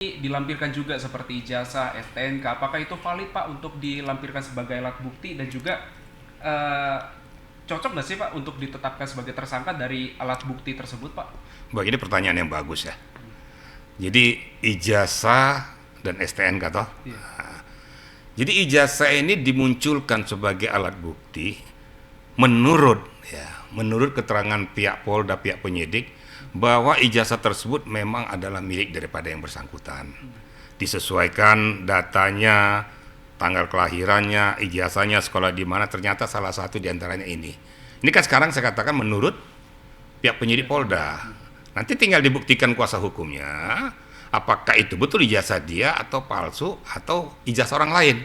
Dilampirkan juga seperti ijazah, STNK, apakah itu valid Pak untuk dilampirkan sebagai alat bukti dan juga eh, cocok nggak sih Pak untuk ditetapkan sebagai tersangka dari alat bukti tersebut Pak? Ini pertanyaan yang bagus ya. Jadi ijazah dan STNK toh. Iya. Jadi ijazah ini dimunculkan sebagai alat bukti menurut keterangan pihak Polda, pihak penyidik bahwa ijazah tersebut memang adalah milik daripada yang bersangkutan. Disesuaikan datanya, tanggal kelahirannya, ijazahnya, sekolah di mana, ternyata salah satu di antaranya ini. Ini kan sekarang saya katakan menurut pihak penyidik Polda. Nanti tinggal dibuktikan kuasa hukumnya apakah itu betul ijazah dia atau palsu atau ijazah orang lain.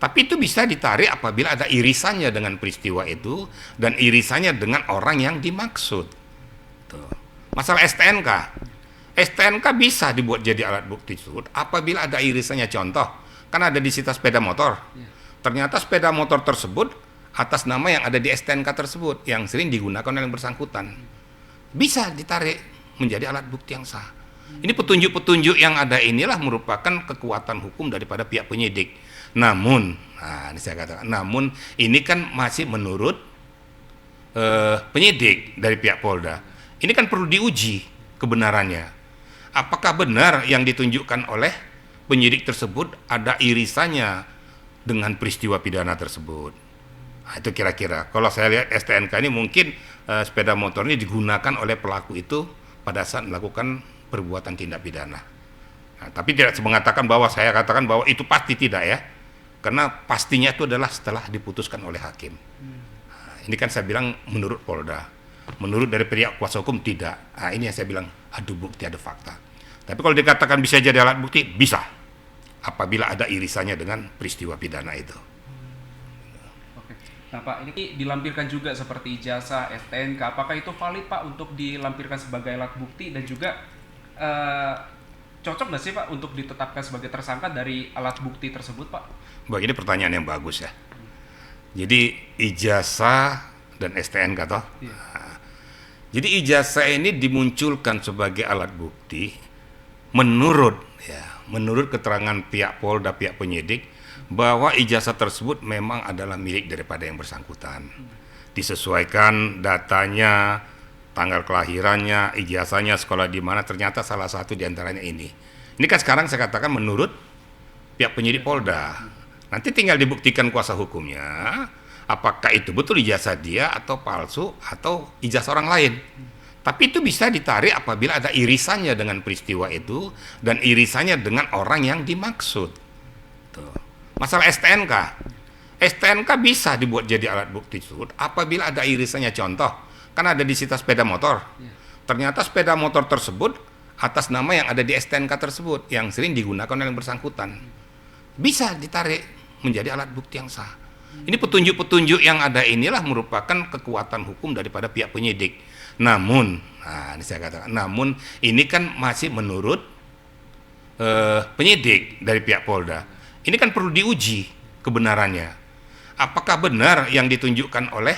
Tapi itu bisa ditarik apabila ada irisannya dengan peristiwa itu dan irisannya dengan orang yang dimaksud. Tuh. Masalah STNK. STNK bisa dibuat jadi alat bukti tersebut apabila ada irisannya. Contoh, kan ada disita sepeda motor. Ternyata sepeda motor tersebut atas nama yang ada di STNK tersebut yang sering digunakan oleh yang bersangkutan. Bisa ditarik menjadi alat bukti yang sah. Ini petunjuk-petunjuk yang ada inilah merupakan kekuatan hukum daripada pihak penyidik. Namun, ini saya katakan, namun ini kan masih menurut penyidik dari pihak Polda. Ini kan perlu diuji kebenarannya. Apakah benar yang ditunjukkan oleh penyidik tersebut ada irisannya dengan peristiwa pidana tersebut? Nah, itu kira-kira. Kalau saya lihat STNK ini mungkin sepeda motor ini digunakan oleh pelaku itu pada saat melakukan perbuatan tindak pidana. Nah, tapi tidak mengatakan bahwa saya katakan bahwa itu pasti tidak ya. Karena pastinya itu adalah setelah diputuskan oleh hakim. Nah, ini kan saya bilang menurut Polda. Menurut dari pihak kuasa hukum tidak. Nah, ini yang saya bilang adu bukti, ada fakta. Tapi kalau dikatakan bisa jadi alat bukti, bisa. Apabila ada irisannya dengan peristiwa pidana itu. Oke. Nah Pak, ini dilampirkan juga seperti ijazah, STNK, apakah itu valid Pak untuk dilampirkan sebagai alat bukti dan juga eh, cocok nggak sih Pak untuk ditetapkan sebagai tersangka dari alat bukti tersebut Pak? Ini pertanyaan yang bagus ya. Jadi ijazah dan STNK toh. Iya. Jadi ijazah ini dimunculkan sebagai alat bukti menurut keterangan pihak Polda, pihak penyidik bahwa ijazah tersebut memang adalah milik daripada yang bersangkutan. Disesuaikan datanya, tanggal kelahirannya, ijazahnya, sekolah di mana, ternyata salah satu di antaranya ini. Ini kan sekarang saya katakan menurut pihak penyidik Polda. Nanti tinggal dibuktikan kuasa hukumnya apakah itu betul ijazah dia atau palsu atau ijazah orang lain. Tapi itu bisa ditarik apabila ada irisannya dengan peristiwa itu dan irisannya dengan orang yang dimaksud. Tuh. Masalah STNK. STNK bisa dibuat jadi alat bukti tersebut apabila ada irisannya. Contoh, kan ada disita sepeda motor. Ternyata sepeda motor tersebut atas nama yang ada di STNK tersebut yang sering digunakan oleh yang bersangkutan. Bisa ditarik menjadi alat bukti yang sah. Ini petunjuk-petunjuk yang ada inilah merupakan kekuatan hukum daripada pihak penyidik. Namun, ini saya katakan, namun ini kan masih menurut penyidik dari pihak Polda. Ini kan perlu diuji kebenarannya. Apakah benar yang ditunjukkan oleh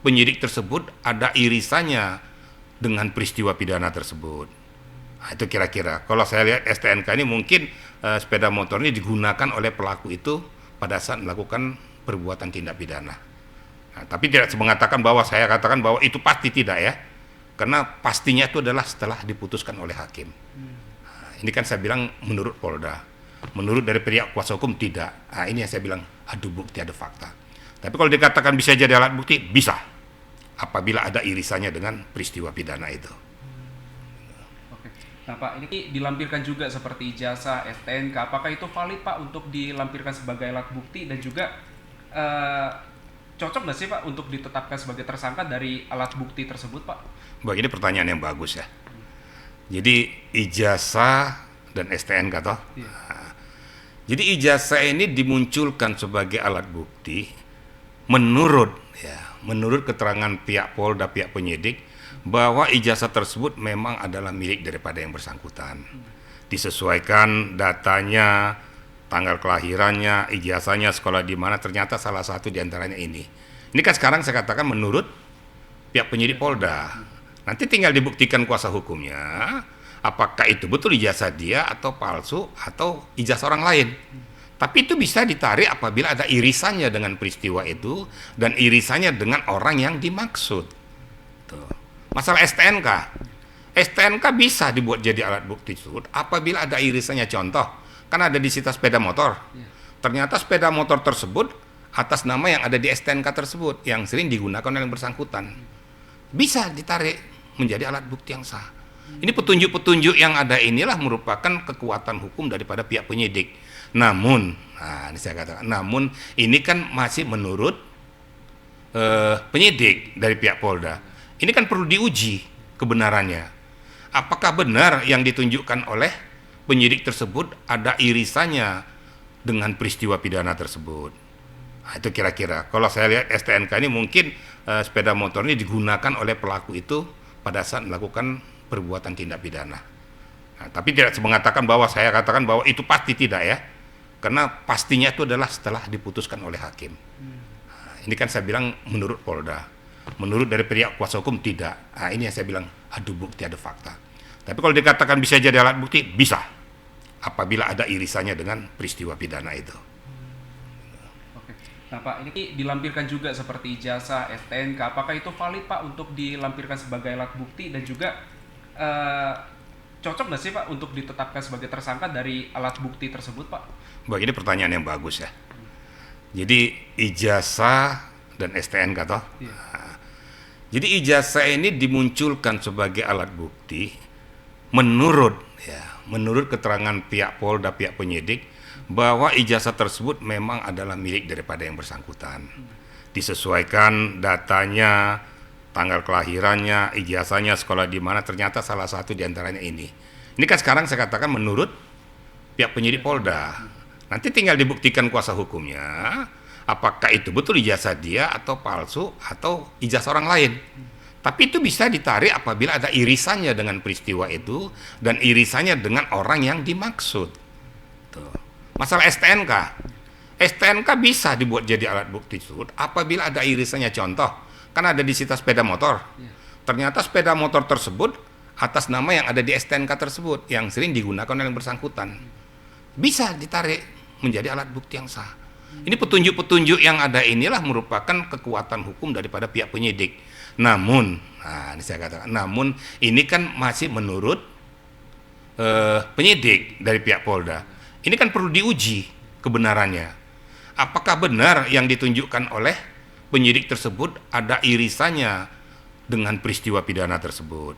penyidik tersebut ada irisannya dengan peristiwa pidana tersebut? Nah, itu kira-kira. Kalau saya lihat STNK ini mungkin sepeda motor ini digunakan oleh pelaku itu pada saat melakukan perbuatan tindak pidana. Nah, tapi tidak mengatakan bahwa saya katakan bahwa itu pasti tidak ya. Karena pastinya itu adalah setelah diputuskan oleh hakim. Nah, ini kan saya bilang menurut Polda. Menurut dari pihak kuasa hukum tidak. Nah, ini yang saya bilang adu bukti, ada fakta. Tapi kalau dikatakan bisa jadi alat bukti, bisa. Apabila ada irisannya dengan peristiwa pidana itu. Oke. Nah Pak, ini dilampirkan juga seperti ijazah, STNK, apakah itu valid Pak untuk dilampirkan sebagai alat bukti dan juga cocok nggak sih Pak untuk ditetapkan sebagai tersangka dari alat bukti tersebut Pak? Ini pertanyaan yang bagus ya. Jadi ijazah dan STNK toh. Iya. Jadi ijazah ini dimunculkan sebagai alat bukti menurut keterangan pihak Polda, pihak penyidik bahwa ijazah tersebut memang adalah milik daripada yang bersangkutan. Disesuaikan datanya, tanggal kelahirannya, ijazahnya, sekolah di mana, ternyata salah satu di antaranya ini. Ini kan sekarang saya katakan menurut pihak penyidik Polda. Nanti tinggal dibuktikan kuasa hukumnya apakah itu betul ijazah dia atau palsu atau ijazah orang lain. Tapi itu bisa ditarik apabila ada irisannya dengan peristiwa itu dan irisannya dengan orang yang dimaksud. Tuh. Masalah STNK. STNK bisa dibuat jadi alat bukti tersebut apabila ada irisannya. Contoh, kan ada disita sepeda motor. Ternyata sepeda motor tersebut atas nama yang ada di STNK tersebut yang sering digunakan oleh yang bersangkutan. Bisa ditarik menjadi alat bukti yang sah. Ini petunjuk-petunjuk yang ada inilah merupakan kekuatan hukum daripada pihak penyidik. Namun, ini saya katakan, namun ini kan masih menurut penyidik dari pihak Polda. Ini kan perlu diuji kebenarannya. Apakah benar yang ditunjukkan oleh penyidik tersebut ada irisannya dengan peristiwa pidana tersebut? Nah, itu kira-kira. Kalau saya lihat STNK ini mungkin sepeda motor ini digunakan oleh pelaku itu pada saat melakukan perbuatan tindak pidana. Nah, tapi tidak mengatakan bahwa saya katakan bahwa itu pasti tidak ya. Karena pastinya itu adalah setelah diputuskan oleh hakim. Nah, ini kan saya bilang menurut Polda. Menurut dari pihak kuasa hukum tidak. Nah, ini yang saya bilang adu bukti, ada fakta. Tapi kalau dikatakan bisa jadi alat bukti, bisa. Apabila ada irisannya dengan peristiwa pidana itu. Oke. Nah Pak, ini dilampirkan juga seperti ijazah, STNK. Apakah itu valid Pak untuk dilampirkan sebagai alat bukti dan juga cocok nggak sih Pak untuk ditetapkan sebagai tersangka dari alat bukti tersebut Pak? Ini pertanyaan yang bagus ya. Jadi ijazah dan STNK toh. Iya. Nah, jadi ijazah ini dimunculkan sebagai alat bukti menurut keterangan pihak Polda, pihak penyidik bahwa ijazah tersebut memang adalah milik daripada yang bersangkutan. Disesuaikan datanya, tanggal kelahirannya, ijazahnya, sekolah di mana, ternyata salah satu diantaranya ini. Ini kan sekarang saya katakan menurut pihak penyidik Polda. Nanti tinggal dibuktikan kuasa hukumnya, apakah itu betul ijazah dia atau palsu atau ijazah orang lain. Tapi itu bisa ditarik apabila ada irisannya dengan peristiwa itu dan irisannya dengan orang yang dimaksud. Tuh. Masalah STNK. STNK bisa dibuat jadi alat bukti tersebut apabila ada irisannya. Contoh, kan ada disita sepeda motor. Ternyata sepeda motor tersebut atas nama yang ada di STNK tersebut yang sering digunakan oleh yang bersangkutan. Bisa ditarik menjadi alat bukti yang sah. Ini petunjuk-petunjuk yang ada inilah merupakan kekuatan hukum daripada pihak penyidik. Namun, ini saya katakan, namun ini kan masih menurut penyidik dari pihak Polda. Ini kan perlu diuji kebenarannya. Apakah benar yang ditunjukkan oleh penyidik tersebut ada irisannya dengan peristiwa pidana tersebut?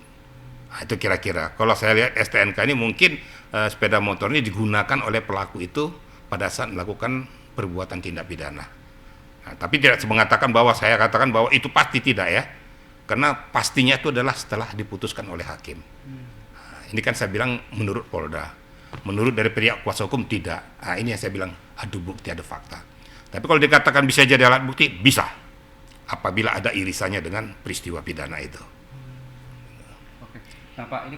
Nah, itu kira-kira. Kalau saya lihat STNK ini mungkin sepeda motor ini digunakan oleh pelaku itu pada saat melakukan perbuatan tindak pidana. Nah, tapi tidak mengatakan bahwa saya katakan bahwa itu pasti tidak ya. Karena pastinya itu adalah setelah diputuskan oleh hakim. Nah, ini kan saya bilang menurut Polda. Menurut dari pihak kuasa hukum tidak. Nah, ini yang saya bilang adu bukti, ada fakta. Tapi kalau dikatakan bisa jadi alat bukti, bisa. Apabila ada irisannya dengan peristiwa pidana itu. Oke. Nah Pak, ini